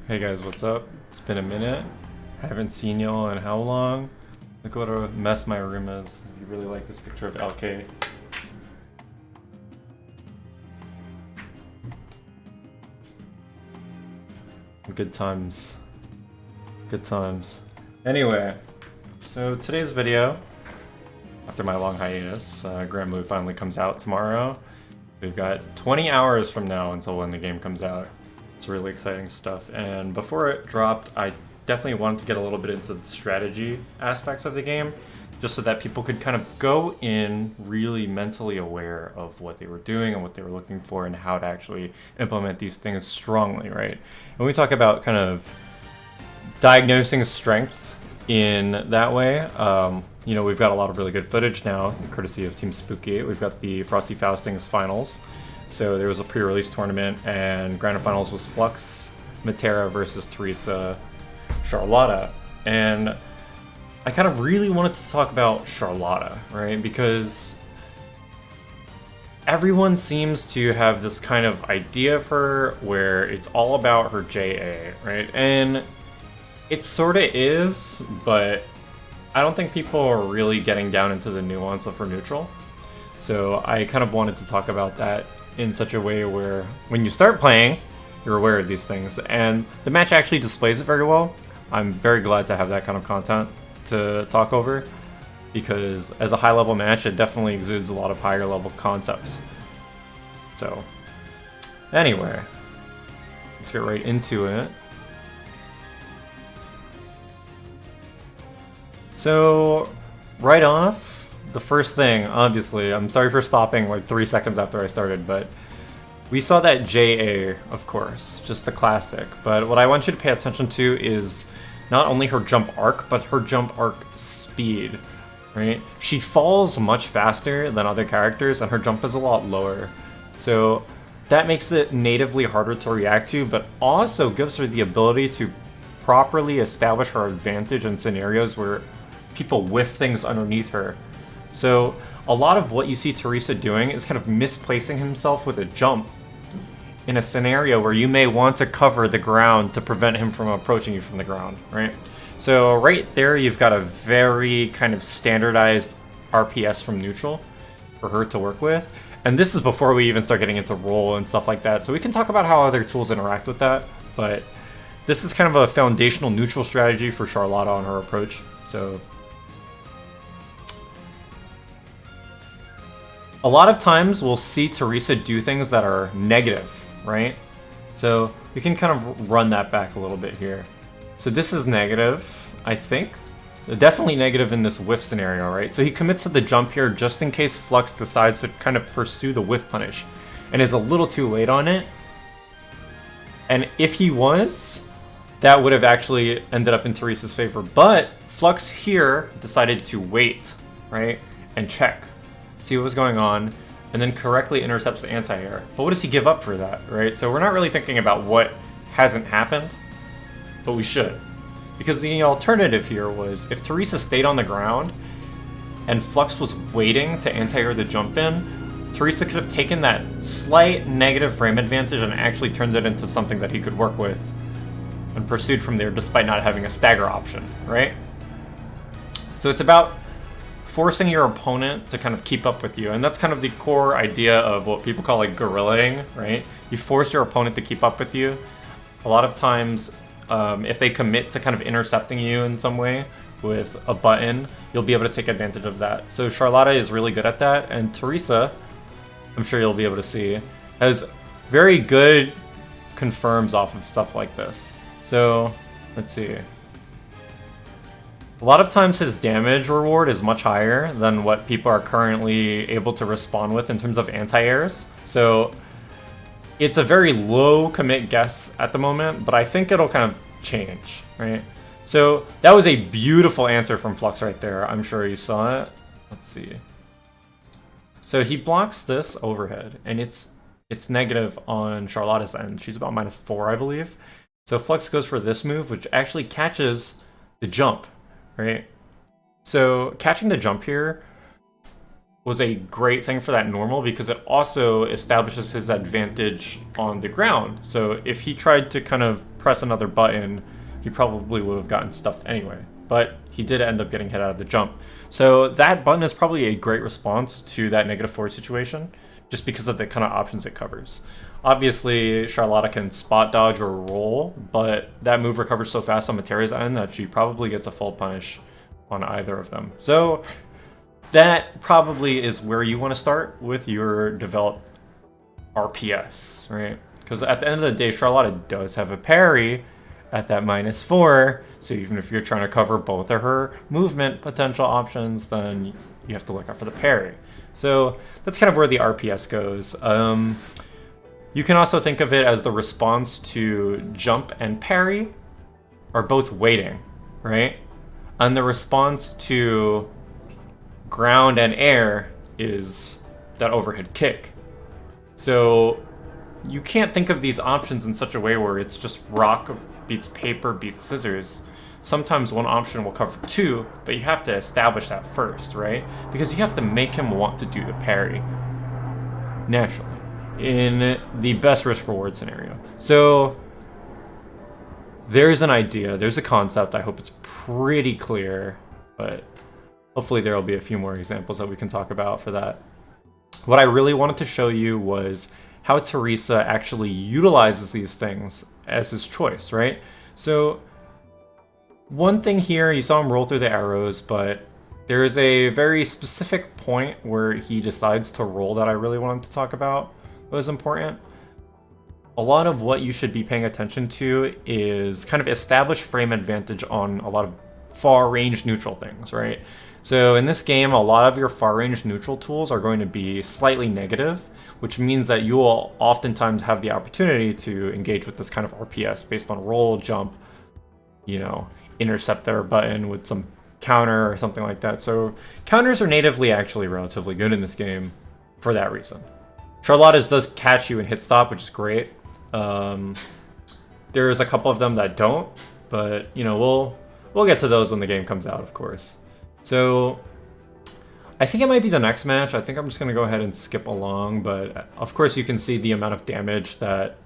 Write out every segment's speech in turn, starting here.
Hey guys, what's up? It's been a minute. Haven't seen y'all in how long? Look what a mess my room is. If you really like this picture of LK. Good times. Good times. Anyway, so today's video, after my long hiatus, Grand Blue finally comes out tomorrow. We've got 20 hours from now until when the game comes out. It's really exciting stuff, and before it dropped, I definitely wanted to get a little bit into the strategy aspects of the game, just so that people could kind of go in really mentally aware of what they were doing and what they were looking for and how to actually implement these things strongly, right? And we talk about kind of diagnosing strength in that way. You know, we've got a lot of really good footage now, courtesy of Team Spooky. We've got the Frosty Faustings finals. So there was a pre-release tournament, and Grand Finals was Flux, Matera versus Teresa, Charlotta. And I kind of really wanted to talk about Charlotta, right? Because everyone seems to have this kind of idea of her where it's all about her JA, right? And it sort of is, but I don't think people are really getting down into the nuance of her neutral. So I kind of wanted to talk about that in such a way where when you start playing, you're aware of these things, and the match actually displays it very well. I'm very glad to have that kind of content to talk over, because as a high-level match, it definitely exudes a lot of higher-level concepts. So, anyway, let's get right into it. So, right off, the first thing, obviously, I'm sorry for stopping like 3 seconds after I started, but we saw that JA, of course, just the classic. But what I want you to pay attention to is not only her jump arc, but her jump arc speed, right? She falls much faster than other characters, and her jump is a lot lower. So that makes it natively harder to react to, but also gives her the ability to properly establish her advantage in scenarios where people whiff things underneath her. So a lot of what you see Teresa doing is kind of misplacing himself with a jump in a scenario where you may want to cover the ground to prevent him from approaching you from the ground, right? So right there, you've got a very kind of standardized RPS from neutral for her to work with. And this is before we even start getting into roll and stuff like that. So we can talk about how other tools interact with that, but this is kind of a foundational neutral strategy for Charlotta on her approach. So a lot of times we'll see Teresa do things that are negative, right? So we can kind of run that back a little bit here. So this is negative, I think. Definitely negative in this whiff scenario, right? So he commits to the jump here just in case Flux decides to kind of pursue the whiff punish and is a little too late on it. And if he was, that would have actually ended up in Teresa's favor. But Flux here decided to wait, right? And check. See what was going on, and then correctly intercepts the anti-air. But what does he give up for that, right? So we're not really thinking about what hasn't happened, but we should. Because the alternative here was, if Teresa stayed on the ground, and Flux was waiting to anti-air the jump in, Teresa could have taken that slight negative frame advantage and actually turned it into something that he could work with, and pursued from there despite not having a stagger option, right? So it's about forcing your opponent to kind of keep up with you, and that's kind of the core idea of what people call like guerrillaing, right? You force your opponent to keep up with you. A lot of times, if they commit to kind of intercepting you in some way with a button, you'll be able to take advantage of that. So Charlotta is really good at that, and Teresa, I'm sure you'll be able to see, has very good confirms off of stuff like this. So let's see. A lot of times his damage reward is much higher than what people are currently able to respond with in terms of anti-airs. So it's a very low commit guess at the moment, but I think it'll kind of change, right? So that was a beautiful answer from Flux right there. I'm sure you saw it. Let's see. So he blocks this overhead, and it's negative on Charlotta's end. She's about -4, I believe. So Flux goes for this move, which actually catches the jump. Right? So catching the jump here was a great thing for that normal because it also establishes his advantage on the ground. So if he tried to kind of press another button, he probably would have gotten stuffed anyway. But he did end up getting hit out of the jump. So that button is probably a great response to that -4 situation, just because of the kind of options it covers. Obviously, Charlotta can spot dodge or roll, but that move recovers so fast on Materia's end that she probably gets a full punish on either of them. So that probably is where you want to start with your developed RPS, right? Because at the end of the day, Charlotta does have a parry at that -4, so even if you're trying to cover both of her movement potential options, then you have to look out for the parry. So that's kind of where the RPS goes. You can also think of it as the response to jump and parry are both waiting, right? And the response to ground and air is that overhead kick. So you can't think of these options in such a way where it's just rock beats paper beats scissors. Sometimes one option will cover two, but you have to establish that first, right? Because you have to make him want to do the parry naturally in the best risk-reward scenario. So there's an idea, there's a concept. I hope it's pretty clear, but hopefully there will be a few more examples that we can talk about for that. What I really wanted to show you was how Teresa actually utilizes these things as his choice, right? So one thing here, you saw him roll through the arrows, but there is a very specific point where he decides to roll that I really wanted to talk about. It was important. A lot of what you should be paying attention to is kind of establish frame advantage on a lot of far range neutral things, right? So in this game, a lot of your far range neutral tools are going to be slightly negative, which means that you will oftentimes have the opportunity to engage with this kind of RPS based on roll, jump, you know, intercept their button with some counter or something like that. So counters are natively actually relatively good in this game for that reason. Charlotta's does catch you and hit stop, which is great. There's a couple of them that don't, but you know, we'll get to those when the game comes out, of course. So I think it might be the next match. I think I'm just gonna go ahead and skip along, but of course you can see the amount of damage that,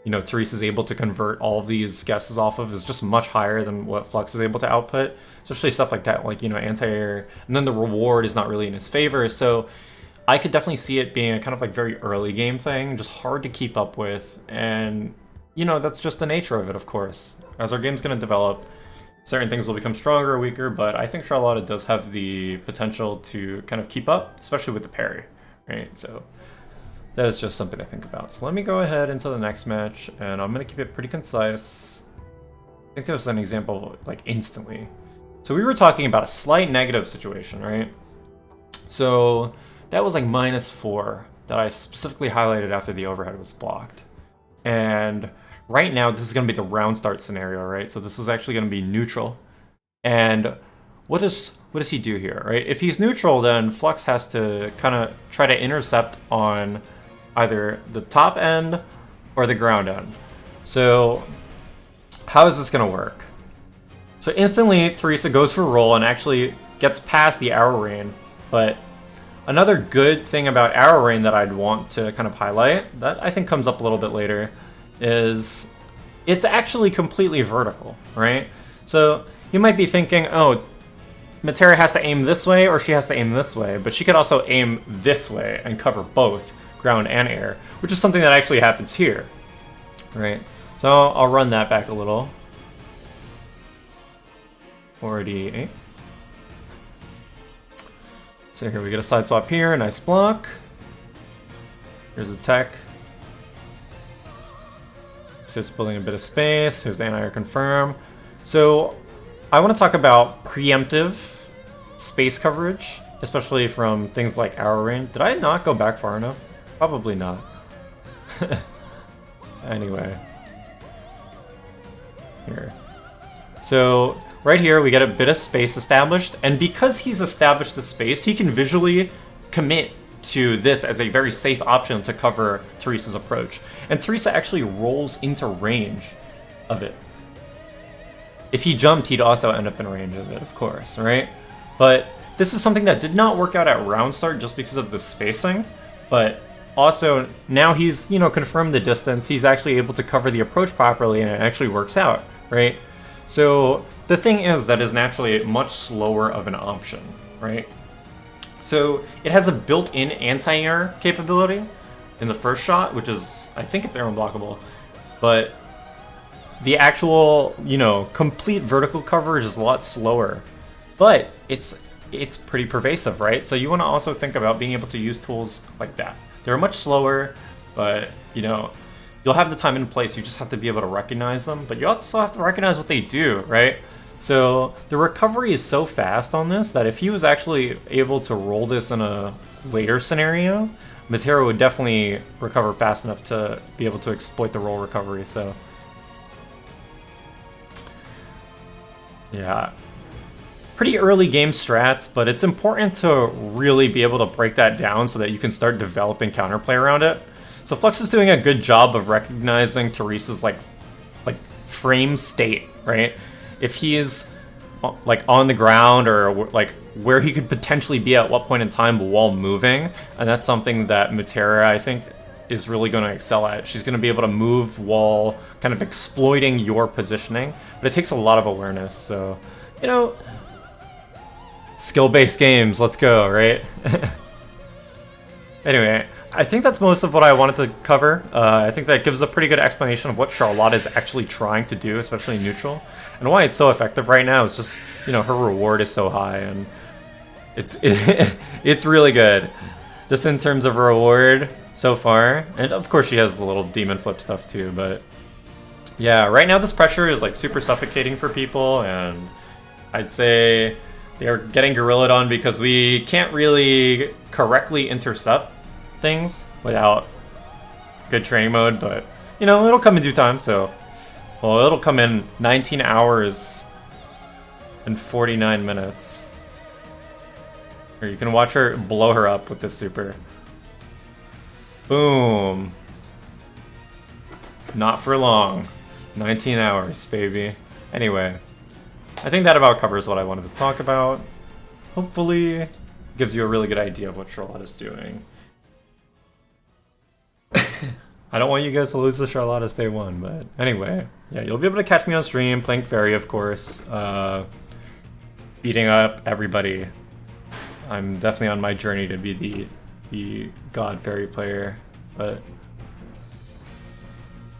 you know, Teresa's able to convert all of these guesses off of is just much higher than what Flux is able to output, especially stuff like that, like, you know, anti-air, and then the reward is not really in his favor. So I could definitely see it being a kind of like very early game thing, just hard to keep up with, and you know, that's just the nature of it, of course. As our game's gonna develop, certain things will become stronger or weaker, but I think Charlotta does have the potential to kind of keep up, especially with the parry, right? So that is just something to think about. So let me go ahead into the next match, and I'm gonna keep it pretty concise. I think there's an example like instantly. So we were talking about a slight negative situation, right? So that was like -4 that I specifically highlighted after the overhead was blocked. And right now, this is going to be the round start scenario, right? So this is actually going to be neutral. And what does he do here, right? If he's neutral, then Flux has to kind of try to intercept on either the top end or the ground end. So how is this going to work? So instantly, Teresa goes for roll and actually gets past the arrow rain, but another good thing about arrow rain that I'd want to kind of highlight, that I think comes up a little bit later, is it's actually completely vertical, right? So you might be thinking, oh, Materia has to aim this way or she has to aim this way, but she could also aim this way and cover both ground and air, which is something that actually happens here, right? So I'll run that back a little. 48. So here we get a side swap here, nice block. Here's a tech. So it's building a bit of space. Here's the anti-air confirm. So I want to talk about preemptive space coverage, especially from things like arrow rain. Did I not go back far enough? Probably not. Anyway. Here. So right here, we get a bit of space established, and because he's established the space, he can visually commit to this as a very safe option to cover Teresa's approach. And Teresa actually rolls into range of it. If he jumped, he'd also end up in range of it, of course, right? But this is something that did not work out at round start just because of the spacing, but also, now he's, you know, confirmed the distance. He's actually able to cover the approach properly, and it actually works out, right? So the thing is that is naturally much slower of an option, right? So it has a built-in anti-air capability in the first shot, which is, I think it's air unblockable, but the actual, you know, complete vertical coverage is a lot slower, but it's pretty pervasive, right? So you want to also think about being able to use tools like that. They're much slower, but, you know, you'll have the time and place. You just have to be able to recognize them, but you also have to recognize what they do, right? So the recovery is so fast on this that if he was actually able to roll this in a later scenario, Matera would definitely recover fast enough to be able to exploit the roll recovery. So yeah, pretty early game strats, but it's important to really be able to break that down so that you can start developing counterplay around it. So Flux is doing a good job of recognizing Teresa's like frame state, right? If he is like on the ground or like where he could potentially be at what point in time while moving, and that's something that Matera, I think, is really going to excel at. She's going to be able to move while kind of exploiting your positioning, but it takes a lot of awareness. So, you know, skill-based games, let's go, right? Anyway, I think that's most of what I wanted to cover. I think that gives a pretty good explanation of what Charlotta is actually trying to do, especially neutral, and why it's so effective right now. It's just, you know, her reward is so high, and it's really good, just in terms of reward so far. And of course, she has the little demon flip stuff too. But yeah, right now this pressure is like super suffocating for people, and I'd say they're getting gorillaed on because we can't really correctly intercept things without good training mode, but you know, it'll come in due time. So, well, it'll come in 19 hours and 49 minutes. Or you can watch her blow her up with this super. Boom. Not for long. 19 hours, baby. Anyway, I think that about covers what I wanted to talk about. Hopefully gives you a really good idea of what Charlotta's doing. I don't want you guys to lose to Charlotta's day one, but anyway, yeah, you'll be able to catch me on stream playing Fairy, of course, beating up everybody. I'm definitely on my journey to be the God Fairy player, but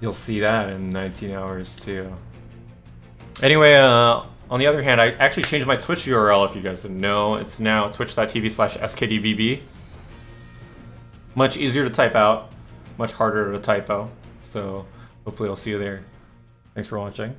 you'll see that in 19 hours too. Anyway, on the other hand, I actually changed my Twitch URL, if you guys didn't know. It's now twitch.tv/skdbb. Much easier to type out. Much harder to typo, so hopefully I'll see you there. Thanks for watching.